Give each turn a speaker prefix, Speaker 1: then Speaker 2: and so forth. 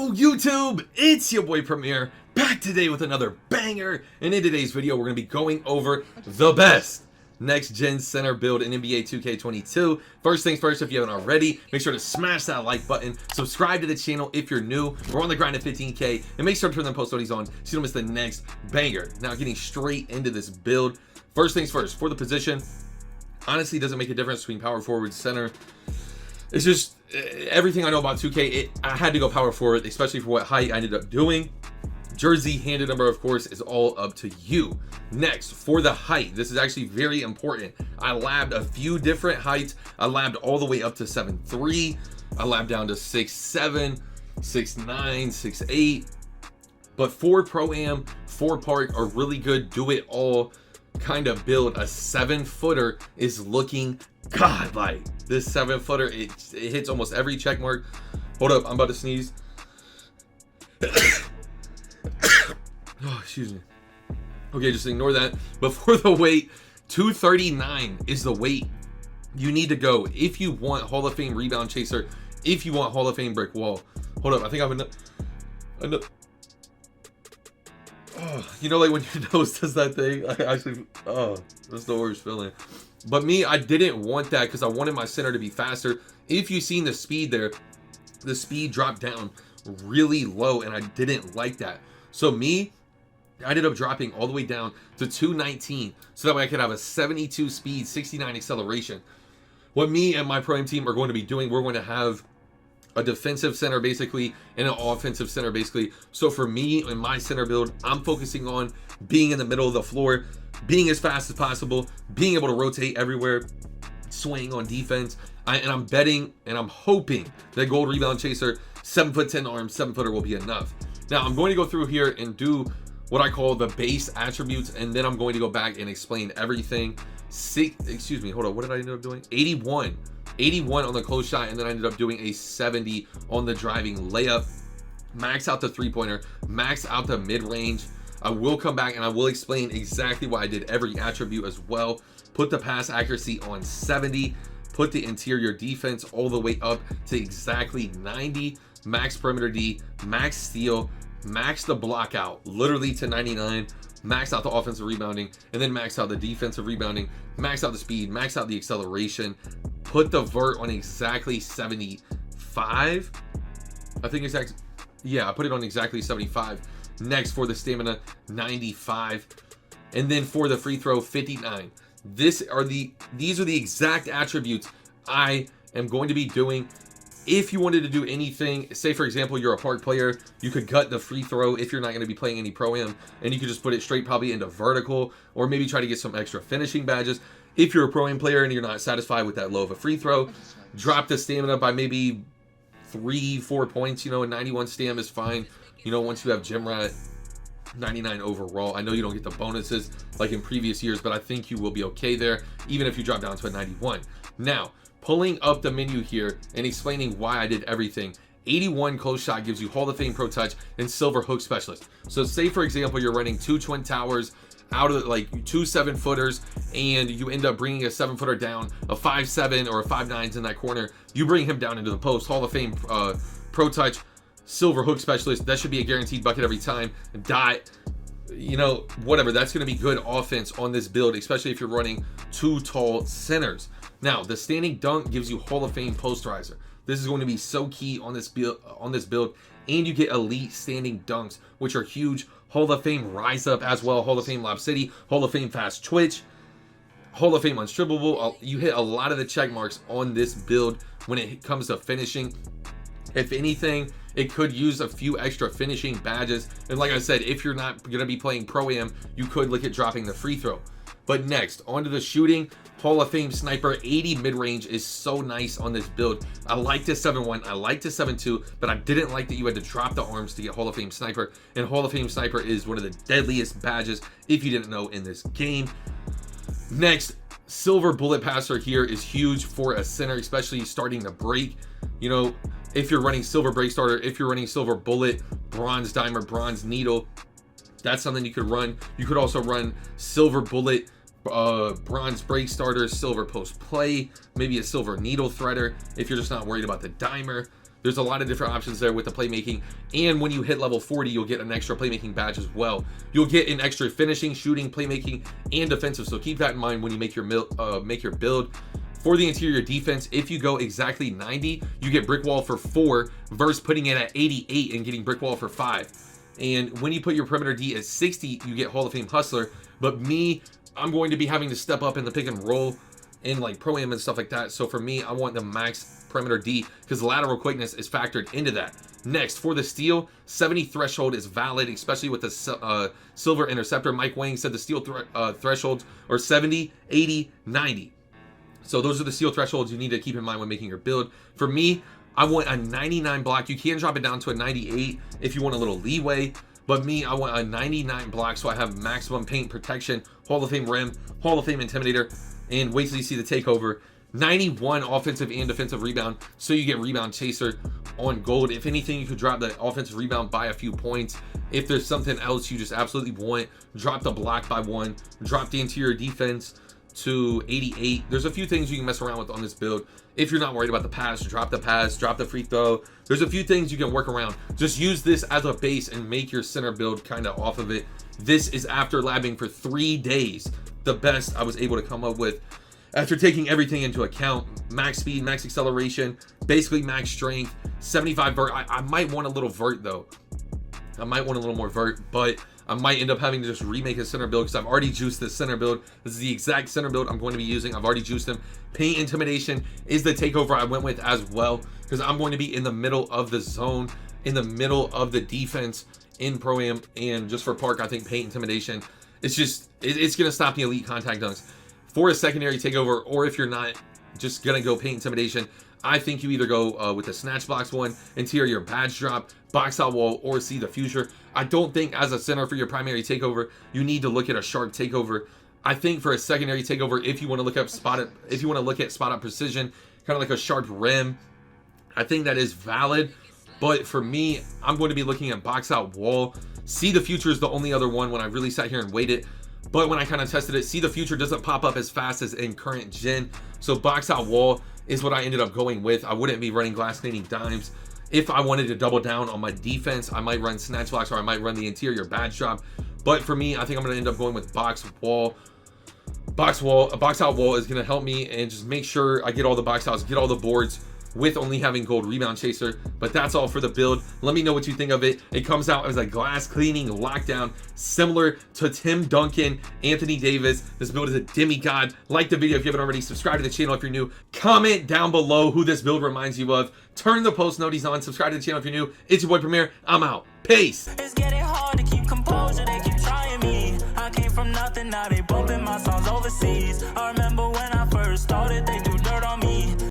Speaker 1: Yo YouTube, it's your boy Premier, back today with another banger, and in today's video we're going to be going over the best next gen center build in NBA 2K22. First things first, if you haven't already, make sure to smash that like button, subscribe to the channel if you're new. We're on the grind of 15K, and make sure to turn them post notifications on so you don't miss the next banger. Now getting straight into this build, first things first, for the position, honestly doesn't make a difference between power forward, center. It's just everything I know about 2K, I had to go power forward, especially for what height I ended up doing. Jersey, handed number, of course, is all up to you. Next, for the height, this is actually very important. I labbed a few different heights. I labbed all the way up to 7'3". I labbed down to 6'7", 6'9", 6'8". But for Pro-Am, for Park, a really good do-it-all kind of build, a 7-footer is looking godlike. This 7-footer, it hits almost every check mark. Hold up, I'm about to sneeze. Oh, excuse me. Okay, just ignore that. But for the weight, 239 is the weight you need to go if you want Hall of Fame rebound chaser, if you want Hall of Fame brick wall. Hold up, I think I have enough. Oh, you know, like when your nose does that thing, I actually, oh, that's the worst feeling. But me, I didn't want that because I wanted my center to be faster. If you've seen the speed there, the speed dropped down really low, and I didn't like that. So me, I ended up dropping all the way down to 219, so that way I could have a 72 speed, 69 acceleration. What me and my Pro-Am team are going to be doing, we're going to have a defensive center basically and an offensive center basically. So for me and my center build, I'm focusing on being in the middle of the floor, being as fast as possible, being able to rotate everywhere, swing on defense. And I'm betting and I'm hoping that gold rebound chaser, 7'10" arms, 7-footer will be enough. Now I'm going to go through here and do what I call the base attributes, and then I'm going to go back and explain everything. Excuse me, hold on, what did I end up doing? 81 on the close shot, and then I ended up doing a 70 on the driving layup. Max out the three-pointer, max out the mid-range. I will come back and I will explain exactly why I did every attribute as well. Put the pass accuracy on 70, put the interior defense all the way up to exactly 90, max perimeter D, max steal, max the block out literally to 99, max out the offensive rebounding, and then max out the defensive rebounding, max out the speed, max out the acceleration, put the vert on exactly 75. I think exactly, yeah, I put it on exactly 75. Next, for the stamina, 95, and then for the free throw, 59. These are the exact attributes I am going to be doing. If you wanted to do anything, say for example you're a park player, you could gut the free throw if you're not going to be playing any Pro-Am, and you could just put it straight probably into vertical, or maybe try to get some extra finishing badges. If you're a Pro-Am player and you're not satisfied with that low of a free throw, drop the stamina by maybe 3-4 points. You know, a 91 stam is fine. You know, once you have gym rat, 99 overall. I know you don't get the bonuses like in previous years, but I think you will be okay there, even if you drop down to a 91. Now, pulling up the menu here and explaining why I did everything. 81 close shot gives you Hall of Fame Pro Touch and Silver Hook Specialist. So say for example you're running 2 twin towers out of like 2 7-footers, and you end up bringing a 7-footer down, a 5'7" or a 5'9's in that corner. You bring him down into the post. Hall of Fame Pro Touch, Silver Hook Specialist. That should be a guaranteed bucket every time. Dot, you know, whatever. That's going to be good offense on this build, especially if you're running 2 tall centers. Now, the standing dunk gives you Hall of Fame posterizer. This is going to be so key on this build, and you get elite standing dunks, which are huge. Hall of Fame rise up as well, Hall of Fame Lob City, Hall of Fame fast twitch, Hall of Fame unstrippable. You hit a lot of the check marks on this build when it comes to finishing. If anything, it could use a few extra finishing badges. And like I said, if you're not going to be playing Pro-Am, you could look at dropping the free throw. But next, onto the shooting. Hall of Fame Sniper 80 mid-range is so nice on this build. I like the 7'1", I like the 7'2", but I didn't like that you had to drop the arms to get Hall of Fame Sniper. And Hall of Fame Sniper is one of the deadliest badges, if you didn't know, in this game. Next, Silver Bullet Passer here is huge for a center, especially starting to break. You know, if you're running Silver Break Starter, if you're running Silver Bullet, Bronze Dimer, Bronze Needle, that's something you could run. You could also run Silver Bullet, Bronze Break Starter, Silver Post Play, maybe a Silver Needle Threader if you're just not worried about the dimer. There's a lot of different options there with the playmaking, and when you hit level 40, you'll get an extra playmaking badge as well. You'll get an extra finishing, shooting, playmaking, and defensive. So keep that in mind when you make your build. For the interior defense, if you go exactly 90, you get brick wall for 4 versus putting it at 88 and getting brick wall for 5. And when you put your perimeter D at 60, you get Hall of Fame hustler. But me, I'm going to be having to step up in the pick and roll in like pro am and stuff like that. So for me, I want the max perimeter D because lateral quickness is factored into that. Next, for the steal, 70 threshold is valid, especially with the silver interceptor. Mike Wang said the steal thresholds are 70, 80, 90. So those are the steal thresholds you need to keep in mind when making your build. For me, I want a 99 block. You can drop it down to a 98 if you want a little leeway. But me, I want a 99 block so I have maximum paint protection, Hall of Fame rim, Hall of Fame intimidator, and wait till you see the takeover. 91 offensive and defensive rebound, so you get rebound chaser on gold. If anything, you could drop the offensive rebound by a few points. If there's something else you just absolutely want, drop the block by 1, drop the interior defense to 88. There's a few things you can mess around with on this build. If you're not worried about the pass, drop the free throw. There's a few things you can work around. Just use this as a base and make your center build kind of off of it. This is after labbing for 3 days, the best I was able to come up with after taking everything into account. Max speed, max acceleration, basically max strength, 75 vert. I might want a little vert though. I might want a little more vert, but I might end up having to just remake a center build because I've already juiced this center build. This is the exact center build I'm going to be using. I've already juiced him. Paint intimidation is the takeover I went with as well because I'm going to be in the middle of the zone, in the middle of the defense in Pro Am, and just for Park, I think paint intimidation, it's going to stop the elite contact dunks. For a secondary takeover, or if you're not just going to go paint intimidation, I think you either go with the snatch box one, interior badge drop, box out wall, or see the future. I don't think as a center for your primary takeover, you need to look at a sharp takeover. I think for a secondary takeover, if you want to look up spot up precision, kind of like a sharp rim, I think that is valid. But for me, I'm going to be looking at box out wall. See the future is the only other one when I really sat here and waited. But when I kind of tested it, see the future doesn't pop up as fast as in current gen. So box out wall is what I ended up going with. I wouldn't be running glass cleaning dimes. If I wanted to double down on my defense, I might run snatch blocks or I might run the interior badge drop. But for me, I think I'm going to end up going with box wall. A box out wall is going to help me and just make sure I get all the box outs, get all the boards with only having gold rebound chaser. But that's all for the build. Let me know what you think of it. It comes out as a glass cleaning lockdown similar to Tim Duncan, Anthony Davis. This build is a demigod. Like the video if you haven't already. Subscribe to the channel if you're new. Comment down below who this build reminds you of. Turn the post notices on. Subscribe to the channel if you're new. It's your boy Premier. I'm out. Peace.
Speaker 2: It's getting hard to keep composure. They keep trying me. I came from nothing, now they bumping my songs overseas. I remember when I first started, they